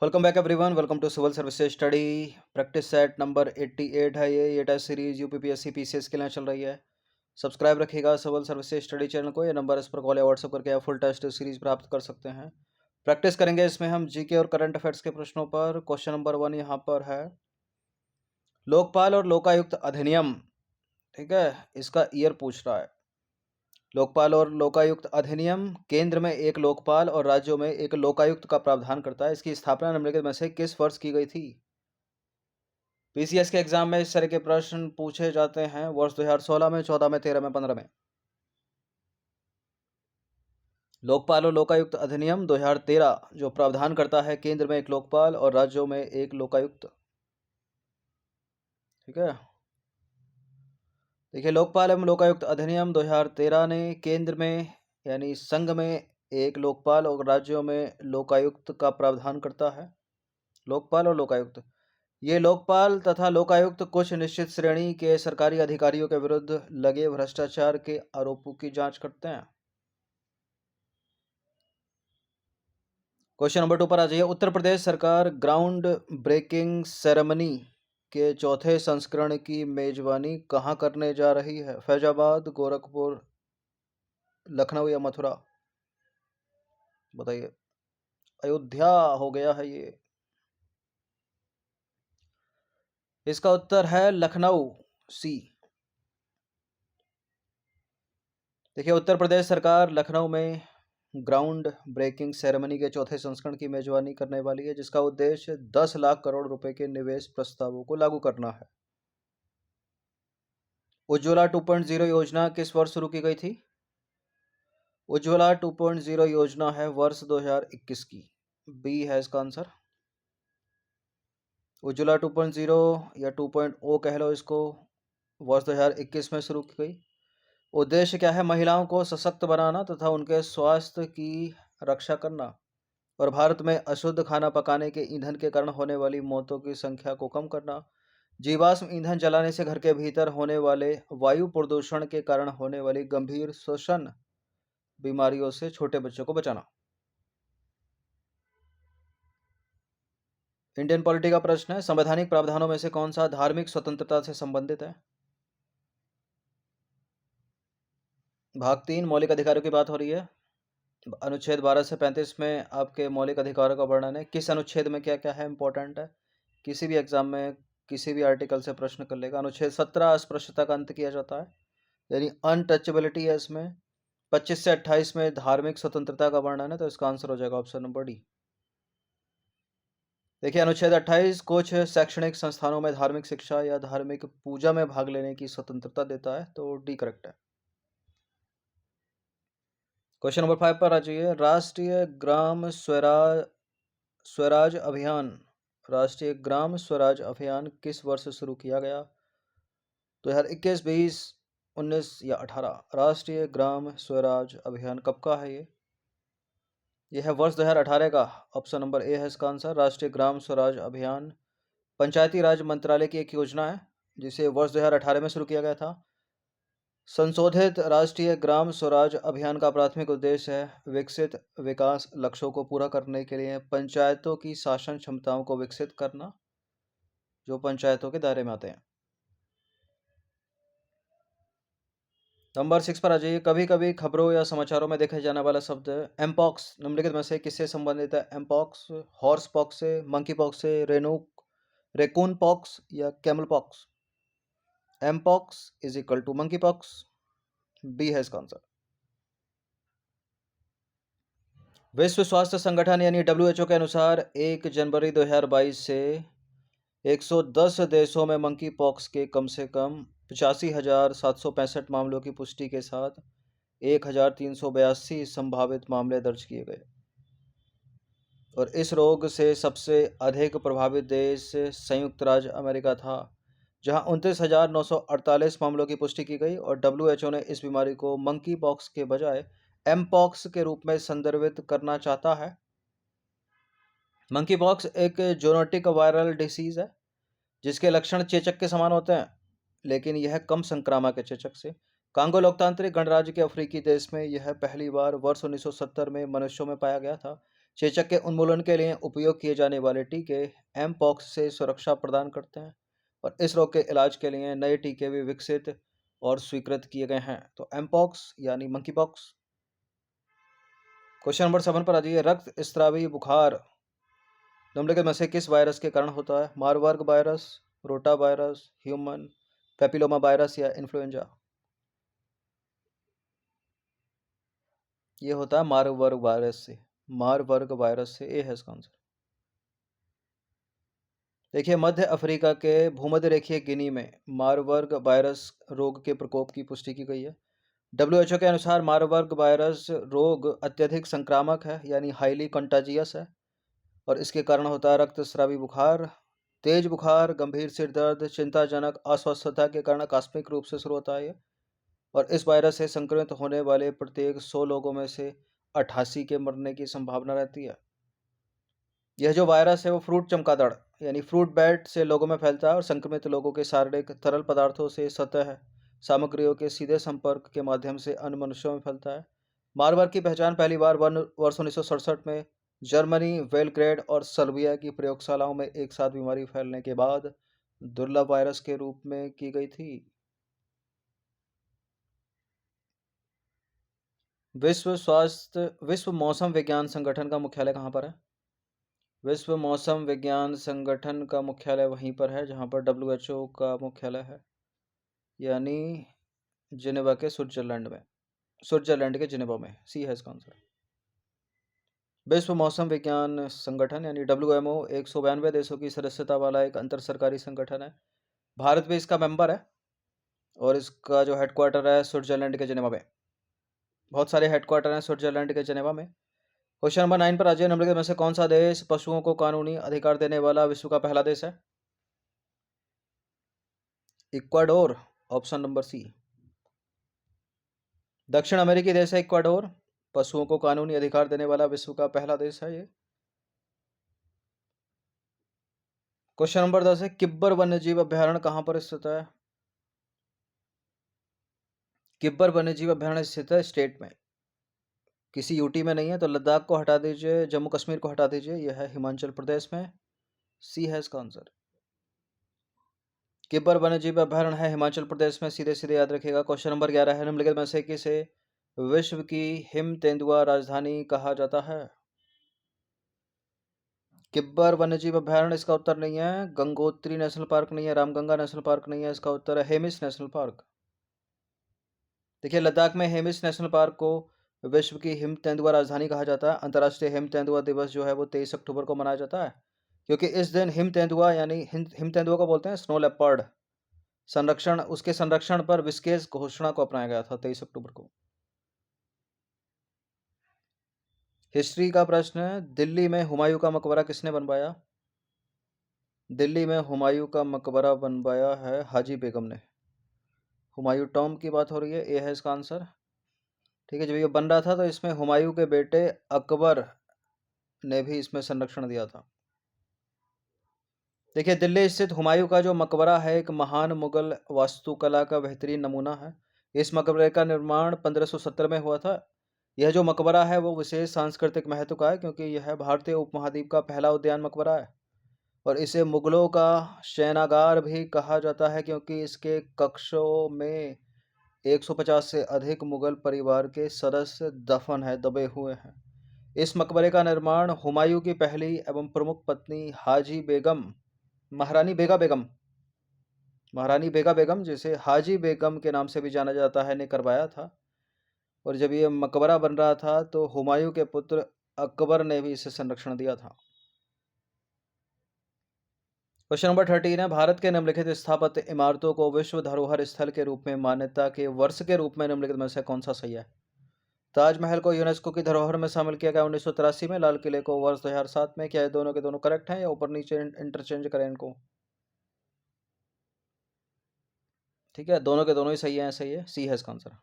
Welcome back everyone. Welcome to civil services study. Practice set number 88 है। ये test series UPPSC PCS के लिए चल रही है। सब्सक्राइब रखिएगा सिविल सर्विसेज स्टडी चैनल को। ये नंबर इस पर कॉल या व्हाट्सएप करके आप फुल टेस्ट सीरीज प्राप्त कर सकते हैं। प्रैक्टिस करेंगे इसमें हम जीके और करंट अफेयर्स के प्रश्नों पर। क्वेश्चन नंबर 1 यहाँ पर है, लोकपाल और लोकायुक्त अधिनियम, ठीक है, इसका ईयर पूछ रहा है। लोकपाल और लोकायुक्त अधिनियम केंद्र में एक लोकपाल और राज्यों में एक लोकायुक्त का प्रावधान करता है। इसकी स्थापना निम्नलिखित में से किस वर्ष की गई थी? पीसीएस के एग्जाम में इस तरह के प्रश्न पूछे जाते हैं। वर्ष 2016 में, 14 में, 13 में, 15 में। लोकपाल और लोकायुक्त अधिनियम 2013 जो प्रावधान करता है केंद्र में एक लोकपाल और राज्यों में एक लोकायुक्त। ठीक है, देखिए, लोकपाल एवं लोकायुक्त अधिनियम 2013 ने केंद्र में यानी संघ में एक लोकपाल और राज्यों में लोकायुक्त का प्रावधान करता है। लोकपाल और लोकायुक्त, ये लोकपाल तथा लोकायुक्त कुछ निश्चित श्रेणी के सरकारी अधिकारियों के विरुद्ध लगे भ्रष्टाचार के आरोपों की जांच करते हैं। क्वेश्चन नंबर 2 पर आ जाइए। उत्तर प्रदेश सरकार ग्राउंड ब्रेकिंग सेरेमनी के चौथे संस्करण की मेजबानी कहाँ करने जा रही है? फैजाबाद, गोरखपुर, लखनऊ या मथुरा? बताइए। अयोध्या हो गया है ये। इसका उत्तर है लखनऊ, सी। देखिए, उत्तर प्रदेश सरकार लखनऊ में ग्राउंड ब्रेकिंग सेरेमनी के चौथे संस्करण की मेजबानी करने वाली है, जिसका उद्देश्य 10 लाख करोड़ रुपए के निवेश प्रस्तावों को लागू करना है। उज्ज्वला 2.0 योजना किस वर्ष शुरू की गई थी? उज्ज्वला 2.0 योजना है वर्ष 2021 की। बी है इसका आंसर। उज्ज्वला 2.0 या 2.0 कह लो इसको, वर्ष 2021 में शुरू की गई। उद्देश्य क्या है? महिलाओं को सशक्त बनाना तथा उनके स्वास्थ्य की रक्षा करना और भारत में अशुद्ध खाना पकाने के ईंधन के कारण होने वाली मौतों की संख्या को कम करना, जीवाश्म ईंधन जलाने से घर के भीतर होने वाले वायु प्रदूषण के कारण होने वाली गंभीर श्वसन बीमारियों से छोटे बच्चों को बचाना। इंडियन पॉलिटी का प्रश्न है, संवैधानिक प्रावधानों में से कौन सा धार्मिक स्वतंत्रता से संबंधित है? भाग 3 मौलिक अधिकारों की बात हो रही है। अनुच्छेद 12 से 35 में आपके मौलिक अधिकारों का वर्णन है। किस अनुच्छेद में क्या क्या है, इंपॉर्टेंट है, किसी भी एग्जाम में किसी भी आर्टिकल से प्रश्न कर लेगा। अनुच्छेद 17 अस्पृश्यता का अंत किया जाता है, यानी अनटचेबिलिटी है इसमें। 25 से 28 में धार्मिक स्वतंत्रता का वर्णन है, तो इसका आंसर हो जाएगा ऑप्शन नंबर डी। देखिए, अनुच्छेद 28 कुछ शैक्षणिक संस्थानों में धार्मिक शिक्षा या धार्मिक पूजा में भाग लेने की स्वतंत्रता देता है, तो डी करेक्ट है। क्वेश्चन नंबर 5 पर आ जाइए। राष्ट्रीय ग्राम स्वराज अभियान, राष्ट्रीय ग्राम स्वराज अभियान किस वर्ष शुरू किया गया? 2021, 20, 19 या 18? राष्ट्रीय ग्राम स्वराज अभियान कब का है ये? यह है वर्ष 2018 का। ऑप्शन नंबर ए है इसका आंसर। राष्ट्रीय ग्राम स्वराज अभियान पंचायती राज मंत्रालय की एक योजना है, जिसे वर्ष 2018 में शुरू किया गया था। संशोधित राष्ट्रीय ग्राम स्वराज अभियान का प्राथमिक उद्देश्य है विकसित विकास लक्ष्यों को पूरा करने के लिए पंचायतों की शासन क्षमताओं को विकसित करना, जो पंचायतों के दायरे में आते हैं। नंबर 6 पर आ जाइए। कभी कभी खबरों या समाचारों में देखे जाने वाला शब्द एमपॉक्स निम्नलिखित में से किससे संबंधित है? एमपॉक्स हॉर्स पॉक्स से, मंकी पॉक्स से, रेकून पॉक्स या camel pox? Mpox is equal to monkey pox, B है इसका आंसर। विश्व स्वास्थ्य संगठन यानी डब्ल्यूएचओ के अनुसार 1 जनवरी 2022 से 110 देशों में मंकी पॉक्स के कम से कम 85,765 मामलों की पुष्टि के साथ 1,382 संभावित मामले दर्ज किए गए। और इस रोग से सबसे अधिक प्रभावित देश संयुक्त राज्य अमेरिका था, जहां 29,948 मामलों की पुष्टि की गई। और डब्ल्यूएचओ ने इस बीमारी को मंकी पॉक्स के बजाय एमपॉक्स के रूप में संदर्भित करना चाहता है। मंकी पॉक्स एक जोनोटिक वायरल डिसीज है जिसके लक्षण चेचक के समान होते हैं, लेकिन यह कम संक्रामक है चेचक से। कांगो लोकतांत्रिक गणराज्य के अफ्रीकी देश में यह पहली बार वर्ष 1970 में मनुष्यों में पाया गया था। चेचक के उन्मूलन के लिए उपयोग किए जाने वाले टीके एम पॉक्स से सुरक्षा प्रदान करते हैं और इस रोग के इलाज के लिए नए टीके भी विकसित और स्वीकृत किए गए हैं। तो एम पॉक्स यानी मंकी पॉक्स। क्वेश्चन नंबर 7 पर आ जाइए। रक्त स्रावी बुखार निम्नलिखित में से किस वायरस के कारण होता है? Marburg virus, rota virus, human papilloma virus या इन्फ्लुएंजा? ये होता है मारबर्ग वायरस से। मारबर्ग वायरस से, ए है इसका आंसर। देखिए, मध्य अफ्रीका के भूमध्य रेखीय गिनी में मारबर्ग वायरस रोग के प्रकोप की पुष्टि की गई है। WHO के अनुसार मारबर्ग वायरस रोग अत्यधिक संक्रामक है, यानी हाईली कंटाजियस है, और इसके कारण होता है रक्तस्रावी बुखार, तेज बुखार, गंभीर सिर दर्द, चिंताजनक अस्वस्थता के कारण आकस्मिक रूप से शुरू होता है ये। और इस वायरस से संक्रमित होने वाले प्रत्येक 100 लोगों में से 88 के मरने की संभावना रहती है। यह जो वायरस है वो फ्रूट चमगादड़ यानी फ्रूट बैट से लोगों में फैलता है और संक्रमित लोगों के शारीरिक तरल पदार्थों से सतह सामग्रियों के सीधे संपर्क के माध्यम से अन्य मनुष्यों में फैलता है। मारबर्ग की पहचान पहली बार वर्ष 1967 में जर्मनी, बेलग्रेड और सर्बिया की प्रयोगशालाओं में एक साथ बीमारी फैलने के बाद दुर्लभ वायरस के रूप में की गई थी। विश्व मौसम विज्ञान संगठन का मुख्यालय कहाँ पर है? विश्व मौसम विज्ञान संगठन का मुख्यालय वहीं पर है जहाँ पर WHO का मुख्यालय है, यानी जिनेवा के स्विट्जरलैंड के जिनेवा में। सी है इसका आंसर। विश्व मौसम विज्ञान संगठन यानी WMO 192 देशों की सदस्यता वाला एक अंतर सरकारी संगठन है। भारत भी इसका मेंबर है और इसका जो हेडक्वार्टर है स्विट्जरलैंड के जिनेवा में। बहुत सारे हेडक्वार्टर हैं स्विट्जरलैंड के जिनेवा में। क्वेश्चन नंबर 9 पर आ जाइए। निम्नलिखित में से कौन सा देश पशुओं को कानूनी अधिकार देने वाला विश्व का पहला देश है? Ecuador, option number C. दक्षिण अमेरिकी देश है इक्वाडोर। पशुओं को कानूनी अधिकार देने वाला विश्व का पहला देश है ये। क्वेश्चन नंबर 10 है। किब्बर वन्यजीव अभ्यारण्य कहाँ पर स्थित है? किब्बर वन्यजीव अभ्यारण्य स्थित है स्टेट में, किसी यूटी में नहीं है। तो लद्दाख को हटा दीजिए, जम्मू कश्मीर को हटा दीजिए, यह है हिमाचल प्रदेश में। सी है इसका आंसर। किब्बर वन्यजीव अभ्यारण्य है हिमाचल प्रदेश में, सीधे सीधे याद रखिएगा। क्वेश्चन नंबर 11 है। निम्नलिखित में से किसे विश्व की हिम तेंदुआ राजधानी कहा जाता है? किब्बर वन्यजीव अभ्यारण्य इसका उत्तर नहीं है। गंगोत्री नेशनल पार्क नहीं है, रामगंगा नेशनल पार्क नहीं है, इसका उत्तर है हेमिस नेशनल पार्क। देखिए, लद्दाख में हेमिस नेशनल पार्क को विश्व की हिम तेंदुआ राजधानी कहा जाता है। अंतर्राष्ट्रीय हिम तेंदुआ दिवस जो है वो 23 अक्टूबर को मनाया जाता है, क्योंकि इस दिन हिम तेंदुआ यानी हिम तेंदुआ को बोलते हैं स्नो लेपर्ड उसके संरक्षण पर विशेष घोषणा को अपनाया गया था 23 अक्टूबर को। हिस्ट्री का प्रश्न है। दिल्ली में हुमायूं का मकबरा किसने बनवाया? दिल्ली में हुमायूं का मकबरा बनवाया है हाजी बेगम ने। हुमायूं टॉम की बात हो रही है, ए है इसका आंसर। ठीक है, जब ये बन रहा था तो इसमें हुमायूं के बेटे अकबर ने भी इसमें संरक्षण दिया था। देखिए, दिल्ली स्थित हुमायूं का जो मकबरा है एक महान मुगल वास्तुकला का बेहतरीन नमूना है। इस मकबरे का निर्माण 1570 में हुआ था। यह जो मकबरा है वो विशेष सांस्कृतिक महत्व का है, क्योंकि यह भारतीय उपमहाद्वीप का पहला उद्यान मकबरा है और इसे मुगलों का शयनागार भी कहा जाता है, क्योंकि इसके कक्षों में 150 से अधिक मुगल परिवार के सदस्य दबे हुए हैं। इस मकबरे का निर्माण हुमायूं की पहली एवं प्रमुख पत्नी हाजी बेगम, महारानी बेगा बेगम जिसे हाजी बेगम के नाम से भी जाना जाता है, ने करवाया था। और जब ये मकबरा बन रहा था तो हुमायूं के पुत्र अकबर ने भी इसे संरक्षण दिया था। क्वेश्चन नंबर 13 है। भारत के निम्नलिखित स्थापत्य इमारतों को विश्व धरोहर स्थल के रूप में मान्यता के वर्ष के रूप में निम्नलिखित में से कौन सा सही है? ताजमहल को यूनेस्को की धरोहर में शामिल किया गया 1983 में, लाल किले को वर्ष 2007 में। क्या ये दोनों के दोनों करेक्ट हैं या ऊपर नीचे इंटरचेंज करें इनको? ठीक है, दोनों के दोनों ही सही है, सही है, सी है इसका आंसर।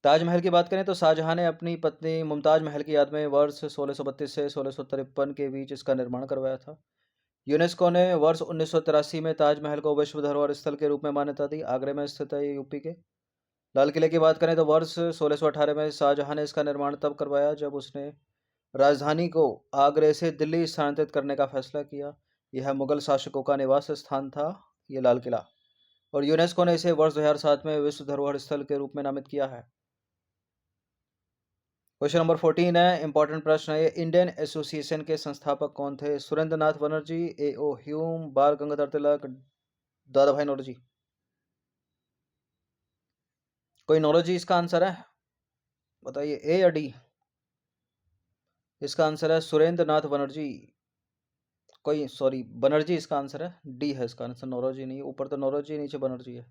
ताजमहल की बात करें तो शाहजहां ने अपनी पत्नी मुमताज महल की याद में वर्ष 1632 से 1653 के बीच इसका निर्माण करवाया था। यूनेस्को ने वर्ष 1983 में ताजमहल को विश्व धरोहर स्थल के रूप में मान्यता दी। आगरे में स्थित है ये, यूपी के। लाल किले की बात करें तो वर्ष 1618 में शाहजहां ने इसका निर्माण तब करवाया जब उसने राजधानी को आगरे से दिल्ली स्थानांतरित करने का फैसला किया? यह मुगल शासकों का निवास स्थान था, ये लाल किला। और यूनेस्को ने इसे वर्ष 2007 में विश्व धरोहर स्थल के रूप में नामित किया है। क्वेश्चन नंबर 14 है, इंपॉर्टेंट प्रश्न है। इंडियन एसोसिएशन के संस्थापक कौन थे? सुरेंद्र नाथ बनर्जी, A.O. ह्यूम, बाल गंगाधर तिलक, दादा भाई नौरोजी। कोई नौरोजी इसका आंसर है? बताइए, ए या डी? इसका आंसर है सुरेंद्र नाथ बनर्जी। कोई सॉरी, बनर्जी इसका आंसर है। डी है इसका आंसर, नौरोजी नहीं। ऊपर तो नौरोजी, नीचे बनर्जी है।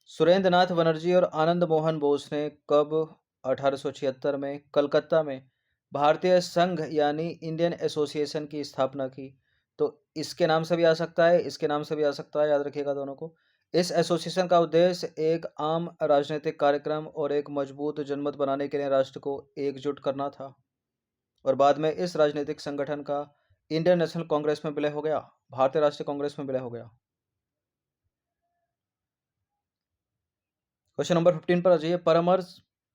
सुरेंद्र नाथ बनर्जी और आनंद मोहन बोस ने कब 1876 में कलकत्ता में भारतीय संघ यानी इंडियन एसोसिएशन की स्थापना की? तो इसके नाम से भी आ सकता है, इसके नाम से भी आ सकता है, याद रखिएगा दोनों को। इस एसोसिएशन का उद्देश्य एक आम राजनीतिक कार्यक्रम और एक मजबूत जनमत बनाने के लिए राष्ट्र को एकजुट करना था। और बाद में इस राजनीतिक संगठन का इंडियन नेशनल कांग्रेस में विलय हो गया, भारतीय राष्ट्रीय कांग्रेस में विलय हो गया। क्वेश्चन नंबर 15 पर आ जाइए।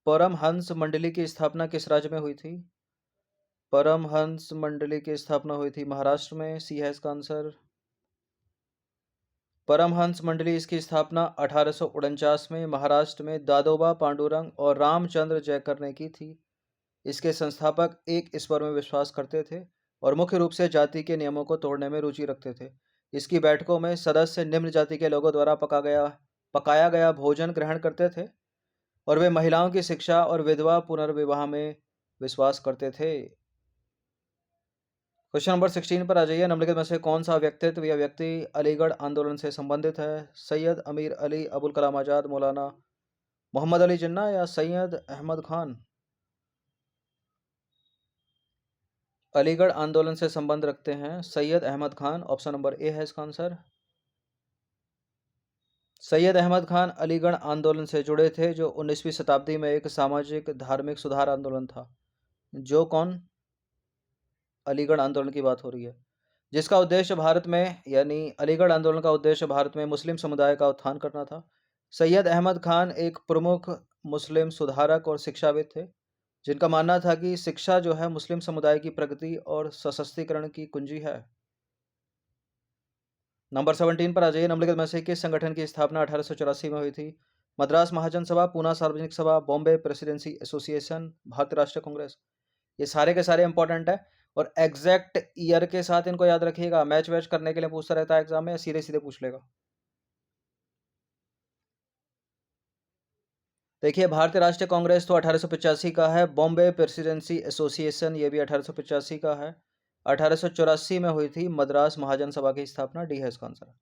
परमहंस मंडली की स्थापना किस राज्य में हुई थी? परमहंस मंडली की स्थापना हुई थी महाराष्ट्र में। सी है इसका आंसर। परमहंस मंडली इसकी स्थापना 1849 में महाराष्ट्र में दादोबा पांडुरंग और रामचंद्र जयकर ने की थी। इसके संस्थापक एक ईश्वर में विश्वास करते थे और मुख्य रूप से जाति के नियमों को तोड़ने में रुचि रखते थे। इसकी बैठकों में सदस्य निम्न जाति के लोगों द्वारा पकाया गया भोजन ग्रहण करते थे और वे महिलाओं की शिक्षा और विधवा पुनर्विवाह में विश्वास करते थे। क्वेश्चन नंबर 16 पर आ जाइए। निम्नलिखित में से कौन सा व्यक्तित्व या व्यक्ति अलीगढ़ आंदोलन से संबंधित है? सैयद अमीर अली, अबुल कलाम आज़ाद, मौलाना मोहम्मद अली जिन्ना या सैयद अहमद खान? अलीगढ़ आंदोलन से संबंध रखते हैं Syed Ahmad Khan. Option number A है इसका आंसर। सैयद अहमद खान अलीगढ़ आंदोलन से जुड़े थे, जो 19वीं शताब्दी में एक सामाजिक धार्मिक सुधार आंदोलन था। जो कौन? अलीगढ़ आंदोलन की बात हो रही है, जिसका उद्देश्य भारत में यानी अलीगढ़ आंदोलन का उद्देश्य भारत में मुस्लिम समुदाय का उत्थान करना था। सैयद अहमद खान एक प्रमुख मुस्लिम सुधारक और शिक्षाविद थे, जिनका मानना था कि शिक्षा जो है मुस्लिम समुदाय की प्रगति और सशक्तिकरण की कुंजी है। नंबर 17 पर आ जाइए। निम्नलिखित में से किस संगठन की स्थापना 1884 में हुई थी? मद्रास महाजन सभा, पूना सार्वजनिक सभा, बॉम्बे प्रेसिडेंसी एसोसिएशन, भारतीय राष्ट्रीय कांग्रेस। ये सारे के सारे इंपॉर्टेंट है और एग्जैक्ट ईयर के साथ इनको याद रखिएगा। मैच वैच करने के लिए पूछता रहता है एग्जाम में, सीधे सीधे पूछ लेगा। देखिए, भारतीय राष्ट्रीय कांग्रेस तो 1885 का है। बॉम्बे प्रेसिडेंसी एसोसिएशन ये भी 1885 का है। 1884 में हुई थी मद्रास महाजन सभा की स्थापना। डी है इसका आंसर।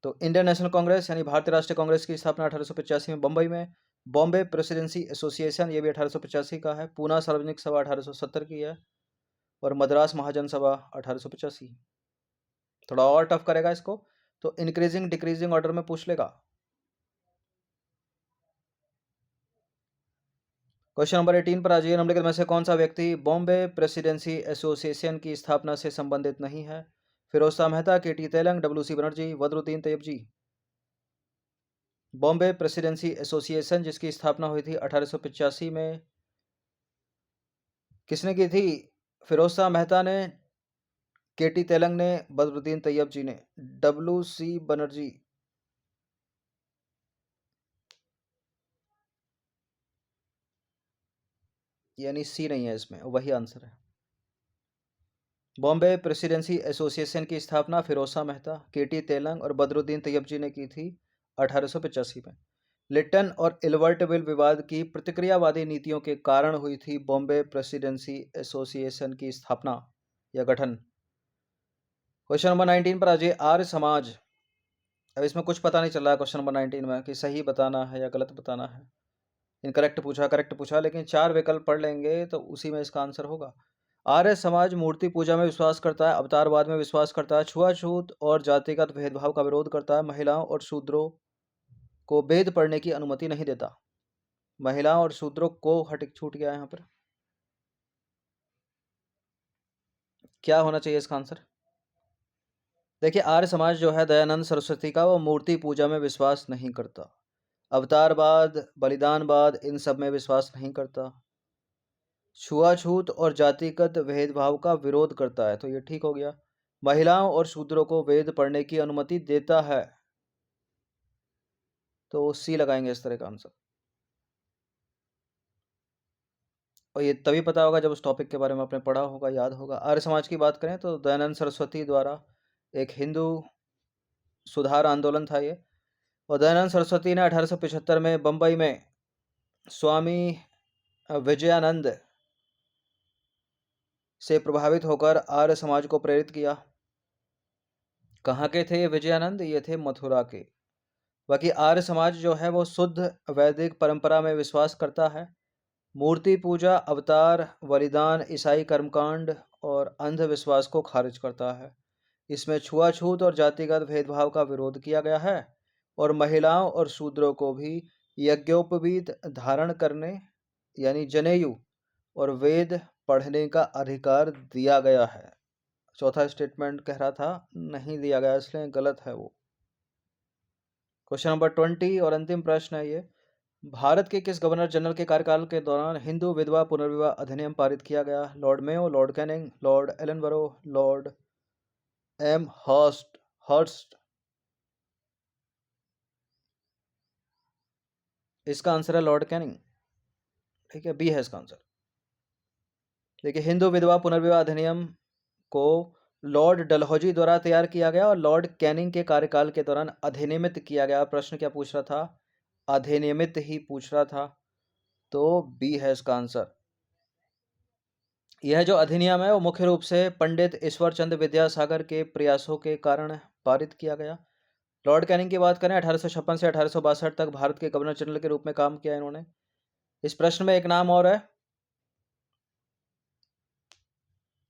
तो इंडियन नेशनल कांग्रेस यानी भारतीय राष्ट्रीय कांग्रेस की स्थापना 1885 में बम्बई में। बॉम्बे प्रेसिडेंसी एसोसिएशन ये भी 1885 का है। पूना सार्वजनिक सभा 1870 की है और मद्रास महाजन सभा 1885। थोड़ा और टफ करेगा इसको तो इंक्रीजिंग डिक्रीजिंग ऑर्डर में पूछ लेगा। क्वेश्चन नंबर 18 पर आ जाइए। निम्नलिखित में से कौन सा व्यक्ति बॉम्बे प्रेसिडेंसी एसोसिएशन की स्थापना से संबंधित नहीं है? फिरोज शाह मेहता, के.टी. तेलंग, W.C. बनर्जी, बदरुद्दीन तैयब जी। बॉम्बे प्रेसिडेंसी एसोसिएशन जिसकी स्थापना हुई थी 1885 में, किसने की थी? फिरोज शाह मेहता ने, के.टी. तेलंग ने, बदरुद्दीन तैयब जी ने। W.C. बनर्जी। यानी सी नहीं है इसमें, वही आंसर है। बॉम्बे प्रेसिडेंसी एसोसिएशन की स्थापना फिरोज शाह मेहता, के.टी. तेलंग और बदरुद्दीन तैयब जी ने की थी 1885 में। लिट्टन और इल्बर्टविल विवाद की प्रतिक्रियावादी नीतियों के कारण हुई थी बॉम्बे प्रेसिडेंसी एसोसिएशन की स्थापना या गठन। क्वेश्चन नंबर 19 पर आ जाइए। आर्य समाज, अब इसमें कुछ पता नहीं चल रहा है क्वेश्चन नंबर 19 में कि सही बताना है या गलत बताना है। इनकरेक्ट पूछा, करेक्ट पूछा, लेकिन 4 विकल्प पढ़ लेंगे तो उसी में इसका आंसर होगा। आर्य समाज मूर्ति पूजा में विश्वास करता है, अवतारवाद में विश्वास करता है, छुआछूत और जातिगत भेदभाव का विरोध करता है, महिलाओं और शूद्रों को वेद पढ़ने की अनुमति नहीं देता। महिलाओं और शूद्रों को हट छूट गया यहाँ पर। क्या होना चाहिए इसका आंसर? देखिए, आर्य समाज जो है दयानंद सरस्वती का, वो मूर्ति पूजा में विश्वास नहीं करता, अवतारवाद, बलिदानवाद इन सब में विश्वास नहीं करता, छुआछूत और जातिगत भेदभाव का विरोध करता है, तो ये ठीक हो गया। महिलाओं और शूद्रों को वेद पढ़ने की अनुमति देता है, तो सी लगाएंगे इस तरह का आंसर। और ये तभी पता होगा जब उस टॉपिक के बारे में आपने पढ़ा होगा, याद होगा। आर्य समाज की बात करें तो दयानंद सरस्वती द्वारा एक हिंदू सुधार आंदोलन था ये। और दयानंद सरस्वती ने 1875 में बंबई में स्वामी विजयानंद से प्रभावित होकर आर्य समाज को प्रेरित किया। कहाँ के थे ये विजयानंद? ये थे मथुरा के। बाकी आर्य समाज जो है वो शुद्ध वैदिक परंपरा में विश्वास करता है। मूर्ति पूजा, अवतार, बलिदान, ईसाई कर्मकांड और अंधविश्वास को खारिज करता है। इसमें छुआछूत और जातिगत भेदभाव का विरोध किया गया है और महिलाओं और शूद्रों को भी यज्ञोपवीत धारण करने यानी जनेयू और वेद पढ़ने का अधिकार दिया गया है। चौथा स्टेटमेंट कह रहा था नहीं दिया गया, इसलिए गलत है वो। क्वेश्चन नंबर 20 और अंतिम प्रश्न है ये। भारत के किस गवर्नर जनरल के कार्यकाल के दौरान हिंदू विधवा पुनर्विवाह अधिनियम पारित किया गया? Lord Mayo, Lord Canning, Lord Ellenborough, Lord Amherst. इसका आंसर है लॉर्ड कैनिंग। ठीक है, बी है इसका आंसर। देखिए, हिंदू विधवा पुनर्विवाह अधिनियम को लॉर्ड डलहौजी द्वारा तैयार किया गया और लॉर्ड कैनिंग के कार्यकाल के दौरान अधिनियमित किया गया। प्रश्न क्या पूछ रहा था? अधिनियमित ही पूछ रहा था, तो बी है इसका आंसर। यह जो अधिनियम है वो मुख्य रूप से पंडित ईश्वर चंद्र विद्यासागर के प्रयासों के कारण पारित किया गया। लॉर्ड कैनिंग की बात करें, 1856 से 1862 तक भारत के गवर्नर जनरल के रूप में काम किया इन्होंने। इस प्रश्न में एक नाम और है,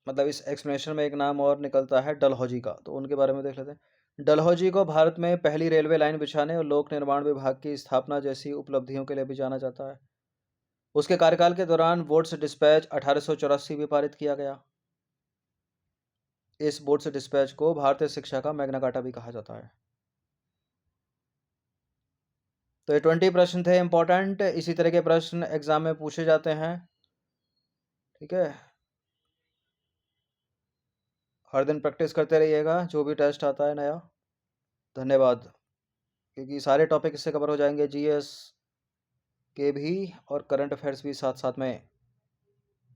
मतलब इस एक्सप्लेनेशन में एक नाम और निकलता है डलहौजी का, तो उनके बारे में देख लेते हैं। डलहौजी को भारत में पहली रेलवे लाइन बिछाने और लोक निर्माण विभाग की स्थापना जैसी उपलब्धियों के लिए भी जाना जाता है। उसके कार्यकाल के दौरान वोट्स डिस्पैच 1884 भी पारित किया गया। इस वोट्स डिस्पैच को भारतीय शिक्षा का मैग्ना कार्टा भी कहा जाता है। तो ये 20 प्रश्न थे इंपॉर्टेंट। इसी तरह के प्रश्न एग्जाम में पूछे जाते हैं। ठीक है, हर दिन प्रैक्टिस करते रहिएगा जो भी टेस्ट आता है नया। धन्यवाद। क्योंकि सारे टॉपिक इससे कवर हो जाएंगे, जीएस के भी और करंट अफेयर्स भी साथ साथ में।